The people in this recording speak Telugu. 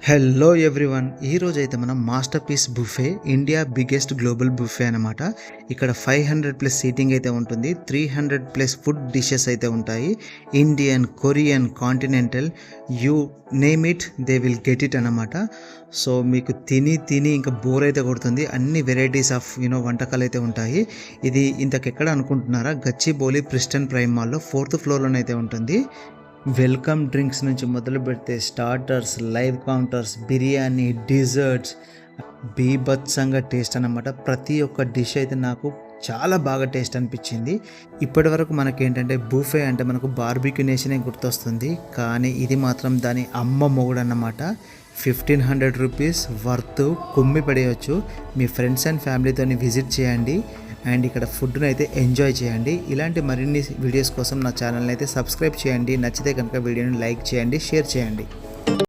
హలో ఎవ్రీవన్, ఈరోజు అయితే మనం masterpiece buffet, India biggest global buffet అనమాట. ఇక్కడ 500+ సీటింగ్ అయితే ఉంటుంది. 300+ ఫుడ్ డిషెస్ అయితే ఉంటాయి. Indian, Korean, continental, you name it they will get it అనమాట. సో మీకు తిని ఇంకా బోర్ అయితే కొడుతుంది. అన్ని వెరైటీస్ ఆఫ్ వంటకాలు అయితే ఉంటాయి. ఇది ఇంతకెక్కడ అనుకుంటున్నారా? గచ్చిబౌలి ప్రిస్టన్ ప్రైమ్ మాల్లో 4th ఫ్లోర్లోనైతే ఉంటుంది. వెల్కమ్ డ్రింక్స్ నుంచి మొదలు పెడితే starters, live counters, biryani, desserts బీభత్సంగా టేస్ట్ అన్నమాట. ప్రతి ఒక్క డిష్ అయితే నాకు చాలా బాగా టేస్ట్ అనిపించింది. ఇప్పటి వరకు మనకేంటంటే బూఫే అంటే మనకు బార్బిక్యూ నేషనే గుర్తొస్తుంది, కానీ ఇది మాత్రం దాని అమ్మ మొగుడు అన్నమాట. 1500 రూపీస్ వర్త్ కుమ్మి పడేయచ్చు. మీ ఫ్రెండ్స్ అండ్ ఫ్యామిలీతో విజిట్ చేయండి అండ్ ఇక్కడ ఫుడ్ని అయితే ఎంజాయ్ చేయండి. ఇలాంటి మరిన్ని వీడియోస్ కోసం నా ఛానల్ని అయితే సబ్స్క్రైబ్ చేయండి. నచ్చితే కనుక వీడియోని లైక్ చేయండి, షేర్ చేయండి.